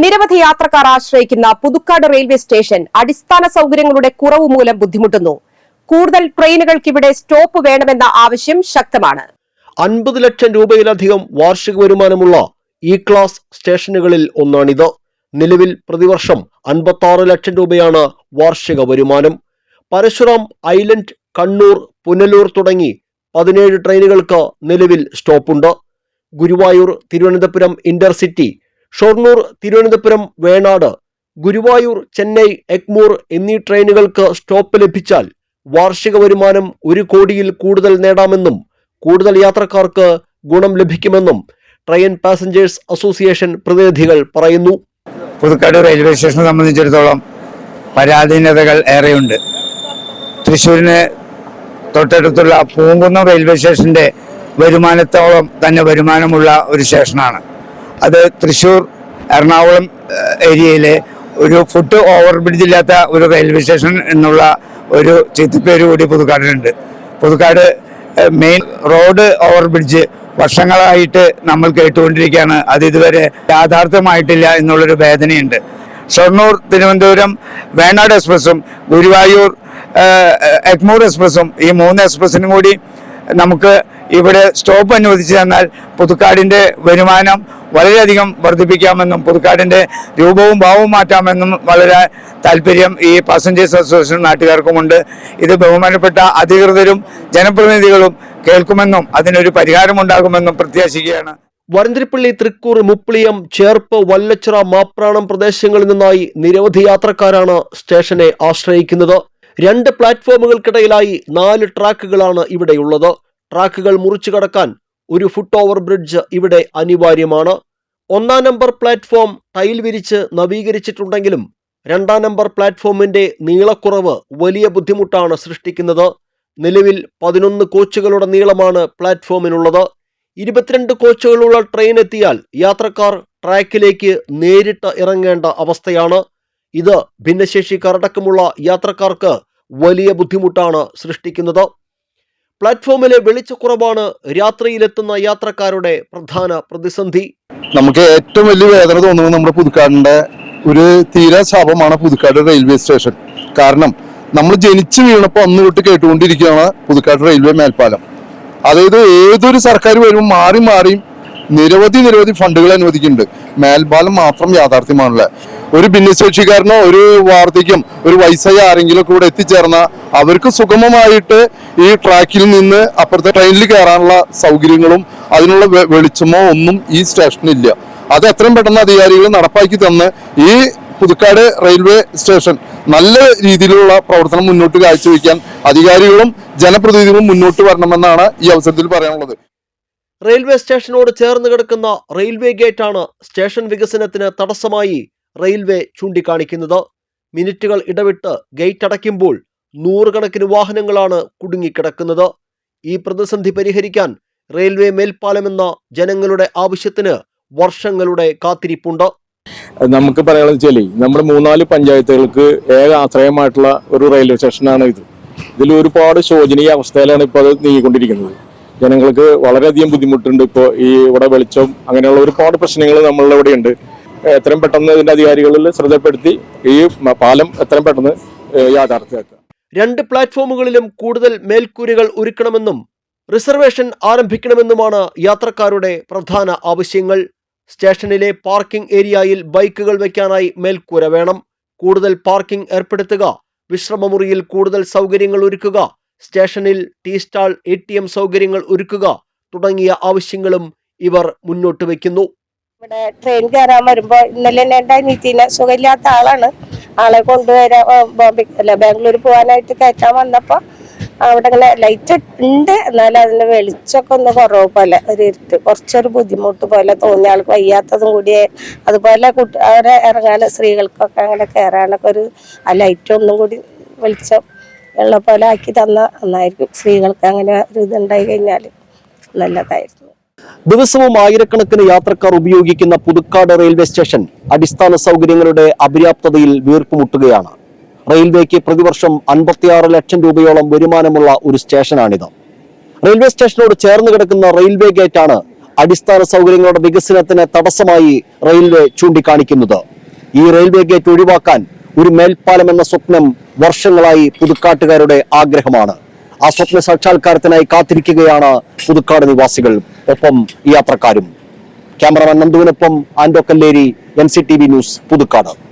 നിരവധി യാത്രക്കാർ ആശ്രയിക്കുന്ന പുതുക്കാട് റെയിൽവേ സ്റ്റേഷൻ അടിസ്ഥാന സൗകര്യങ്ങളുടെ കുറവ് മൂലം ബുദ്ധിമുട്ടുന്നു. കൂടുതൽ ട്രെയിനുകൾക്കിവിടെ സ്റ്റോപ്പ് വേണമെന്ന ആവശ്യം ശക്തമാണ്. 50 ലക്ഷം രൂപയിലധികം വാർഷിക വരുമാനമുള്ള ഇ ക്ലാസ് സ്റ്റേഷനുകളിൽ ഒന്നാണിത്. നിലവിൽ പ്രതിവർഷം 56 ലക്ഷം രൂപയാണ് വാർഷിക വരുമാനം. പരശുറാം, ഐലൻഡ്, കണ്ണൂർ, പുനലൂർ തുടങ്ങി 17 ട്രെയിനുകൾക്ക് നിലവിൽ സ്റ്റോപ്പുണ്ട്. ഗുരുവായൂർ, തിരുവനന്തപുരം ഇന്റർസിറ്റി, ഷൊർണൂർ, തിരുവനന്തപുരം, വേണാട്, ഗുരുവായൂർ, ചെന്നൈ, എഗ്മൂർ എന്നീ ട്രെയിനുകൾക്ക് സ്റ്റോപ്പ് ലഭിച്ചാൽ വാർഷിക വരുമാനം 1 കോടിയിൽ കൂടുതൽ നേടാമെന്നും കൂടുതൽ യാത്രക്കാർക്ക് ഗുണം ലഭിക്കുമെന്നും ട്രെയിൻ പാസഞ്ചേഴ്സ് അസോസിയേഷൻ പ്രതിനിധികൾ പറയുന്നു. പുതുക്കാട് റെയിൽവേ സ്റ്റേഷനെ സംബന്ധിച്ചിടത്തോളം പരാധീനതകൾ ഏറെയുണ്ട്. തൃശ്ശൂരിന് തൊട്ടടുത്തുള്ള പൂങ്കുന്നം റെയിൽവേ സ്റ്റേഷന്റെ വരുമാനത്തോളം തന്നെ വരുമാനമുള്ള ഒരു സ്റ്റേഷനാണ് അത്. തൃശ്ശൂർ, എറണാകുളം ഏരിയയിലെ ഒരു ഫുട് ഓവർ ബ്രിഡ്ജ് ഇല്ലാത്ത ഒരു റെയിൽവേ സ്റ്റേഷൻ എന്നുള്ള ഒരു ചിത്രപ്പേര് കൂടി പുതുക്കാടിനുണ്ട്. Puthukkad main road over bridge വർഷങ്ങളായിട്ട് നമ്മൾ കേട്ടുകൊണ്ടിരിക്കുകയാണ്. അത് ഇതുവരെ യാഥാർത്ഥ്യമായിട്ടില്ല എന്നുള്ളൊരു വേദനയുണ്ട്. ഷൊർണൂർ, തിരുവനന്തപുരം, വേണാട് എക്സ്പ്രസും ഗുരുവായൂർ എഗ്മൂർ എക്സ്പ്രസും ഈ 3 എക്സ്പ്രസിനും കൂടി നമുക്ക് ഇവിടെ സ്റ്റോപ്പ് അനുവദിച്ചു തന്നാൽ പുതുക്കാടിന്റെ വരുമാനം വളരെയധികം വർദ്ധിപ്പിക്കാമെന്നും പുതുക്കാടിന്റെ രൂപവും ഭാവവും മാറ്റാമെന്നും വളരെ താല്പര്യം ഈ പാസഞ്ചേഴ്സ് അസോസിയേഷൻ നാട്ടുകാർക്കുമുണ്ട്. ഇത് ബഹുമാനപ്പെട്ട അധികൃതരും ജനപ്രതിനിധികളും കേൾക്കുമെന്നും അതിനൊരു പരിഹാരമുണ്ടാകുമെന്നും പ്രത്യാശിക്കുകയാണ്. വരന്തിരിപ്പള്ളി, തൃക്കൂർ, മുപ്ലിയം, ചേർപ്പ്, വല്ലച്ചിറ, മാപ്രാണം പ്രദേശങ്ങളിൽ നിന്നായി നിരവധി യാത്രക്കാരാണ് സ്റ്റേഷനെ ആശ്രയിക്കുന്നത്. 2 പ്ലാറ്റ്ഫോമുകൾക്കിടയിലായി 4 ട്രാക്കുകളാണ് ഇവിടെയുള്ളത്. ട്രാക്കുകൾ മുറിച്ചു കടക്കാൻ ഒരു ഫുട് ഓവർ ബ്രിഡ്ജ് ഇവിടെ അനിവാര്യമാണ്. 1-ാം നമ്പർ പ്ലാറ്റ്ഫോം ടൈൽ വിരിച്ച് നവീകരിച്ചിട്ടുണ്ടെങ്കിലും 2-ാം നമ്പർ പ്ലാറ്റ്ഫോമിന്റെ നീളക്കുറവ് വലിയ ബുദ്ധിമുട്ടാണ് സൃഷ്ടിക്കുന്നത്. നിലവിൽ 11 കോച്ചുകളുടെ നീളമാണ് പ്ലാറ്റ്ഫോമിനുള്ളത്. 22 കോച്ചുകളുള്ള ട്രെയിൻ എത്തിയാൽ യാത്രക്കാർ ട്രാക്കിലേക്ക് നേരിട്ട് ഇറങ്ങേണ്ട അവസ്ഥയാണ്. ഇത് ഭിന്നശേഷിക്കാരടക്കമുള്ള യാത്രക്കാർക്ക് വലിയ ബുദ്ധിമുട്ടാണ് സൃഷ്ടിക്കുന്നത്. പ്ലാറ്റ്ഫോമിലെ വെളിച്ചക്കുറവാണ് രാത്രിയിലെത്തുന്ന യാത്രക്കാരുടെ പ്രധാന പ്രതിസന്ധി. നമുക്ക് ഏറ്റവും വലിയ വേദന തോന്നുന്നത് നമ്മുടെ പുതുക്കാടിന്റെ ഒരു തീരാ ശാപമാണ് പുതുക്കാട് റെയിൽവേ സ്റ്റേഷൻ. കാരണം നമ്മൾ ജനിച്ചു വീണപ്പോൾ അന്ന് തൊട്ട് കേട്ടുകൊണ്ടിരിക്കുകയാണ് പുതുക്കാട് റെയിൽവേ മേൽപ്പാലം. അതായത് ഏതൊരു സർക്കാർ വരുമ്പോൾ മാറി മാറിയും നിരവധി ഫണ്ടുകൾ അനുവദിക്കുന്നുണ്ട്. മേൽപ്പാലം മാത്രം യാഥാർത്ഥ്യമാണല്ലേ. ഒരു ഭിന്നശേഷിക്കാരനോ ഒരു വാർദ്ധക്യം ഒരു വയസ്സായ ആരെങ്കിലും കൂടെ എത്തിച്ചേർന്ന അവർക്ക് സുഗമമായിട്ട് ഈ ട്രാക്കിൽ നിന്ന് അപ്പുറത്തെ ട്രെയിനിൽ കയറാനുള്ള സൗകര്യങ്ങളും അതിനുള്ള വെളിച്ചമോ ഒന്നും ഈ സ്റ്റേഷനില്ല. അത് എത്രയും പെട്ടെന്ന് അധികാരികൾ നടപ്പാക്കി തന്ന് ഈ പുതുക്കാട് റെയിൽവേ സ്റ്റേഷൻ നല്ല രീതിയിലുള്ള പ്രവർത്തനം മുന്നോട്ട് കാഴ്ചവെക്കാൻ അധികാരികളും ജനപ്രതിനിധികളും മുന്നോട്ട് വരണമെന്നാണ് ഈ അവസരത്തിൽ പറയാനുള്ളത്. റെയിൽവേ സ്റ്റേഷനോട് ചേർന്ന് കിടക്കുന്ന റെയിൽവേ ഗേറ്റാണ് സ്റ്റേഷൻ വികസനത്തിന് തടസ്സമായി റെയിൽവേ ചൂണ്ടിക്കാണിക്കുന്നത്. മിനിറ്റുകൾ ഇടവിട്ട് ഗേറ്റ് അടയ്ക്കുമ്പോൾ 100 കണക്കിന് വാഹനങ്ങളാണ് കുടുങ്ങിക്കിടക്കുന്നത്. ഈ പ്രതിസന്ധി പരിഹരിക്കാൻ റെയിൽവേ മേൽപ്പാലമെന്ന ജനങ്ങളുടെ ആവശ്യത്തിന് വർഷങ്ങളുടെ കാത്തിരിപ്പുണ്ട്. നമുക്ക് പറയാനുള്ളത് വെച്ചാൽ നമ്മുടെ 3-4 പഞ്ചായത്തുകൾക്ക് ഏക ആശ്രയമായിട്ടുള്ള ഒരു റെയിൽവേ സ്റ്റേഷനാണ് ഇത്. ഇതിൽ ഒരുപാട് ശോചനീയ അവസ്ഥയിലാണ് ഇപ്പോൾ അത് നീങ്ങിക്കൊണ്ടിരിക്കുന്നത്. ജനങ്ങൾക്ക് വളരെയധികം ബുദ്ധിമുട്ടുണ്ട്. ഇപ്പോൾ ഈ ഇവിടെ വെളിച്ചം അങ്ങനെയുള്ള ഒരുപാട് പ്രശ്നങ്ങൾ നമ്മളുടെ ഇവിടെ ഉണ്ട്. എത്രയും പെട്ടെന്ന് ഇതിന്റെ അധികാരികളിൽ ശ്രദ്ധപ്പെടുത്തി ഈ പാലം എത്രയും പെട്ടെന്ന് യാഥാർത്ഥ്യമാക്കുക. 2 പ്ലാറ്റ്ഫോമുകളിലും കൂടുതൽ മേൽക്കൂരകൾ ഒരുക്കണമെന്നും റിസർവേഷൻ ആരംഭിക്കണമെന്നുമാണ് യാത്രക്കാരുടെ പ്രധാന ആവശ്യങ്ങൾ. സ്റ്റേഷനിലെ പാർക്കിംഗ് ഏരിയയിൽ ബൈക്കുകൾ വയ്ക്കാനായി മേൽക്കൂര വേണം. കൂടുതൽ പാർക്കിംഗ് ഏർപ്പെടുത്തുക, വിശ്രമമുറിയിൽ കൂടുതൽ സൗകര്യങ്ങൾ ഒരുക്കുക, സ്റ്റേഷനിൽ ടീ സ്റ്റാൾ, ATM സൗകര്യങ്ങൾ ഒരുക്കുക തുടങ്ങിയ ആവശ്യങ്ങളും ഇവർ മുന്നോട്ട് വയ്ക്കുന്നു. ഇവിടെ ട്രെയിൻ കയറാൻ വരുമ്പോ ഇന്നലെ എന്റെ അനിയത്തിനെ സുഖമില്ലാത്ത ആളാണ്. ആളെ കൊണ്ടുവരാൻ ബാംഗ്ലൂർ പോകാനായിട്ട് കയറ്റാൻ വന്നപ്പോ അവിടെ ഇങ്ങനെ ലൈറ്റ് ഉണ്ട്, എന്നാലും അതിന്റെ വെളിച്ചമൊക്കെ ഒന്ന് കുറവ് പോലെ ഒരു ഇരുട്ട് കുറച്ചൊരു ബുദ്ധിമുട്ട് പോലെ തോന്നി. ആൾക്ക് വയ്യാത്തതും കൂടി അതുപോലെ അവരെ ഇറങ്ങാൻ സ്ത്രീകൾക്കൊക്കെ അങ്ങനെ കയറാനൊക്കെ ഒരു ആ ലൈറ്റ് ഒന്നും കൂടി വെളിച്ചം ഉള്ള പോലെ ആക്കി തന്ന നന്നായിരിക്കും. സ്ത്രീകൾക്ക് അങ്ങനെ ഒരു ഇതുണ്ടായി കഴിഞ്ഞാൽ നല്ലതായിരുന്നു. ദിവസവും ആയിരക്കണക്കിന് യാത്രക്കാർ ഉപയോഗിക്കുന്ന പുതുക്കാട് റെയിൽവേ സ്റ്റേഷൻ അടിസ്ഥാന സൗകര്യങ്ങളുടെ അപര്യാപ്തതയിൽ വീർപ്പുമുട്ടുകയാണ്. റെയിൽവേക്ക് പ്രതിവർഷം 56 ലക്ഷം രൂപയോളം വരുമാനമുള്ള ഒരു സ്റ്റേഷനാണിത്. റെയിൽവേ സ്റ്റേഷനോട് ചേർന്ന് കിടക്കുന്ന റെയിൽവേ ഗേറ്റാണ് അടിസ്ഥാന സൗകര്യങ്ങളുടെ വികസനത്തിന് തടസ്സമായി റെയിൽവേ ചൂണ്ടിക്കാണിക്കുന്നത്. ഈ റെയിൽവേ ഗേറ്റ് ഒഴിവാക്കാൻ ഒരു മേൽപ്പാലം എന്ന സ്വപ്നം വർഷങ്ങളായി പുതുക്കാട്ടുകാരുടെ ആഗ്രഹമാണ്. ആ സ്വപ്ന സാക്ഷാത്കാരത്തിനായി കാത്തിരിക്കുകയാണ് പുതുക്കാട് നിവാസികൾ, ഒപ്പം യാത്രക്കാരും. ക്യാമറമാൻ നന്ദുവിനൊപ്പം ആൻഡോ കല്ലേരി, NCTV ന്യൂസ്, പുതുക്കാട്.